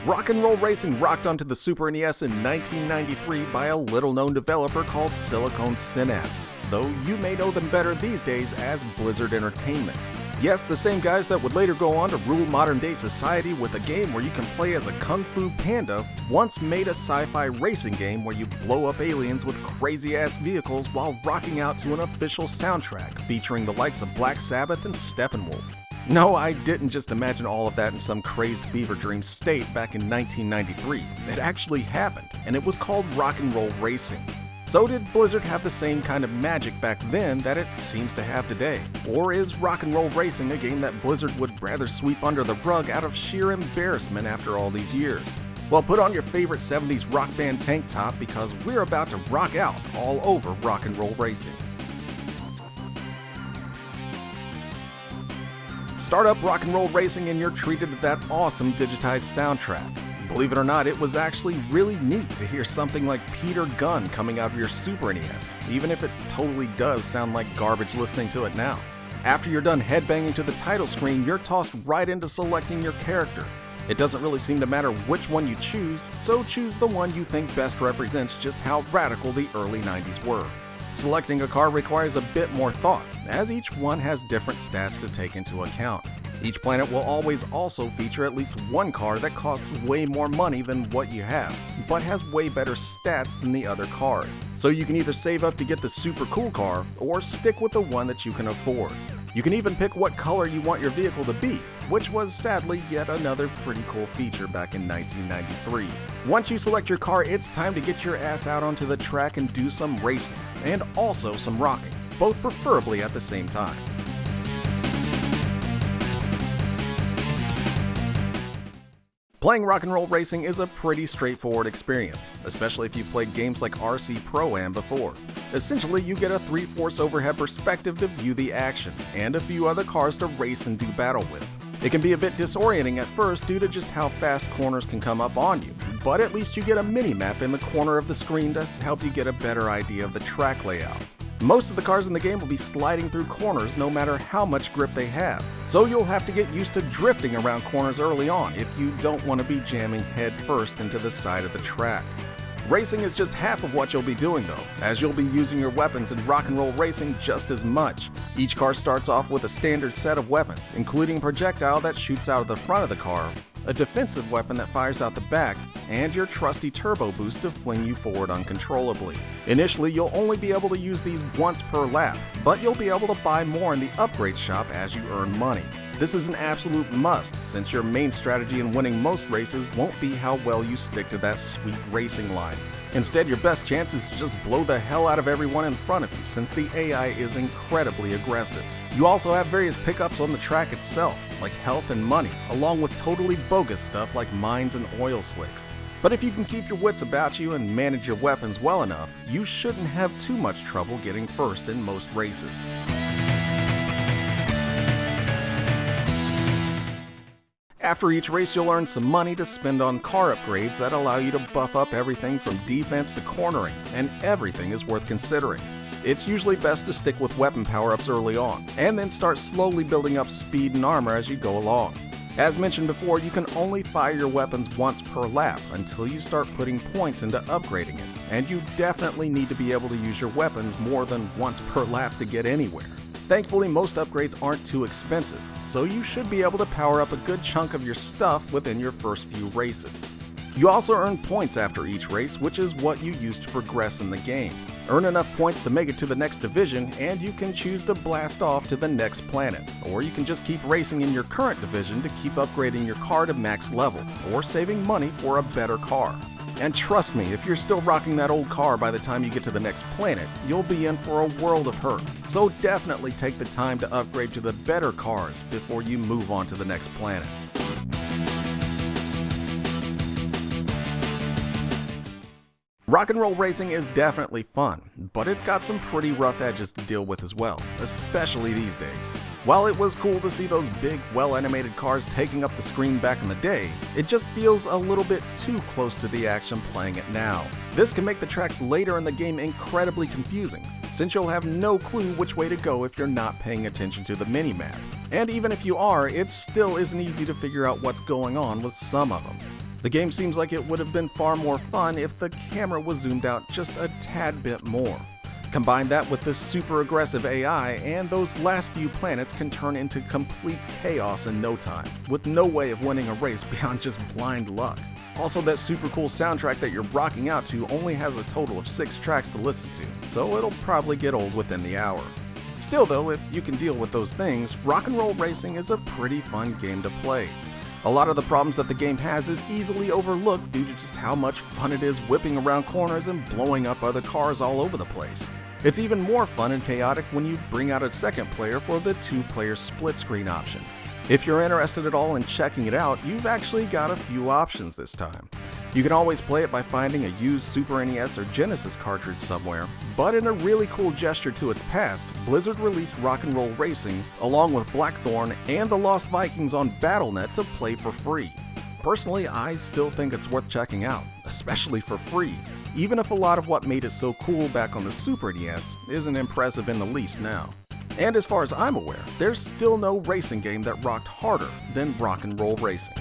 Rock and roll racing rocked onto the Super NES in 1993 by a little-known developer called Silicon Synapse, though you may know them better these days as Blizzard Entertainment. Yes, the same guys that would later go on to rule modern-day society with a game where you can play as a kung fu panda once made a sci-fi racing game where you blow up aliens with crazy-ass vehicles while rocking out to an official soundtrack featuring the likes of Black Sabbath and Steppenwolf. No, I didn't just imagine all of that in some crazed fever dream state back in 1993. It actually happened, and it was called rock and roll racing. So did Blizzard have the same kind of magic back then that it seems to have today? Or is rock and roll racing a game that Blizzard would rather sweep under the rug out of sheer embarrassment after all these years? Well, put on your favorite 70s rock band tank top because we're about to rock out all over rock and roll racing. Start up rock and roll racing and you're treated to that awesome digitized soundtrack. Believe it or not, it was actually really neat to hear something like Peter Gunn coming out of your Super NES, even if it totally does sound like garbage listening to it now. After you're done headbanging to the title screen, you're tossed right into selecting your character. It doesn't really seem to matter which one you choose, so choose the one you think best represents just how radical the early 90s were. Selecting a car requires a bit more thought, as each one has different stats to take into account. Each planet will always also feature at least one car that costs way more money than what you have, but has way better stats than the other cars. So you can either save up to get the super cool car, or stick with the one that you can afford. You can even pick what color you want your vehicle to be, which was sadly yet another pretty cool feature back in 1993. Once you select your car, it's time to get your ass out onto the track and do some racing, and also some rocking, both preferably at the same time. Playing rock and roll racing is a pretty straightforward experience, especially if you've played games like RC Pro-Am before. Essentially, you get a 3/4 overhead perspective to view the action, and a few other cars to race and do battle with. It can be a bit disorienting at first due to just how fast corners can come up on you, but at least you get a mini-map in the corner of the screen to help you get a better idea of the track layout. Most of the cars in the game will be sliding through corners no matter how much grip they have, so you'll have to get used to drifting around corners early on if you don't want to be jamming head first into the side of the track. Racing is just half of what you'll be doing though, as you'll be using your weapons in rock and roll racing just as much. Each car starts off with a standard set of weapons, including a projectile that shoots out of the front of the car, a defensive weapon that fires out the back, and your trusty turbo boost to fling you forward uncontrollably. Initially, you'll only be able to use these once per lap, but you'll be able to buy more in the upgrade shop as you earn money. This is an absolute must, since your main strategy in winning most races won't be how well you stick to that sweet racing line. Instead, your best chance is to just blow the hell out of everyone in front of you, since the AI is incredibly aggressive. You also have various pickups on the track itself, like health and money, along with totally bogus stuff like mines and oil slicks. But if you can keep your wits about you and manage your weapons well enough, you shouldn't have too much trouble getting first in most races. After each race, you'll earn some money to spend on car upgrades that allow you to buff up everything from defense to cornering, and everything is worth considering. It's usually best to stick with weapon power-ups early on, and then start slowly building up speed and armor as you go along. As mentioned before, you can only fire your weapons once per lap until you start putting points into upgrading it, and you definitely need to be able to use your weapons more than once per lap to get anywhere. Thankfully, most upgrades aren't too expensive, so you should be able to power up a good chunk of your stuff within your first few races. You also earn points after each race, which is what you use to progress in the game. Earn enough points to make it to the next division, and you can choose to blast off to the next planet. Or you can just keep racing in your current division to keep upgrading your car to max level, or saving money for a better car. And trust me, if you're still rocking that old car by the time you get to the next planet, you'll be in for a world of hurt. So definitely take the time to upgrade to the better cars before you move on to the next planet. Rock and roll racing is definitely fun, but it's got some pretty rough edges to deal with as well, especially these days. While it was cool to see those big, well-animated cars taking up the screen back in the day, it just feels a little bit too close to the action playing it now. This can make the tracks later in the game incredibly confusing, since you'll have no clue which way to go if you're not paying attention to the minimap. And even if you are, it still isn't easy to figure out what's going on with some of them. The game seems like it would have been far more fun if the camera was zoomed out just a tad bit more. Combine that with this super aggressive AI, and those last few planets can turn into complete chaos in no time, with no way of winning a race beyond just blind luck. Also, that super cool soundtrack that you're rocking out to only has a total of 6 tracks to listen to, so it'll probably get old within the hour. Still though, if you can deal with those things, Rock and Roll Racing is a pretty fun game to play. A lot of the problems that the game has is easily overlooked due to just how much fun it is whipping around corners and blowing up other cars all over the place. It's even more fun and chaotic when you bring out a second player for the 2-player split screen option. If you're interested at all in checking it out, you've actually got a few options this time. You can always play it by finding a used Super NES or Genesis cartridge somewhere, but in a really cool gesture to its past, Blizzard released Rock and Roll Racing along with Blackthorn and the Lost Vikings on Battle.net to play for free. Personally, I still think it's worth checking out, especially for free, even if a lot of what made it so cool back on the Super NES isn't impressive in the least now. And as far as I'm aware, there's still no racing game that rocked harder than Rock and Roll Racing.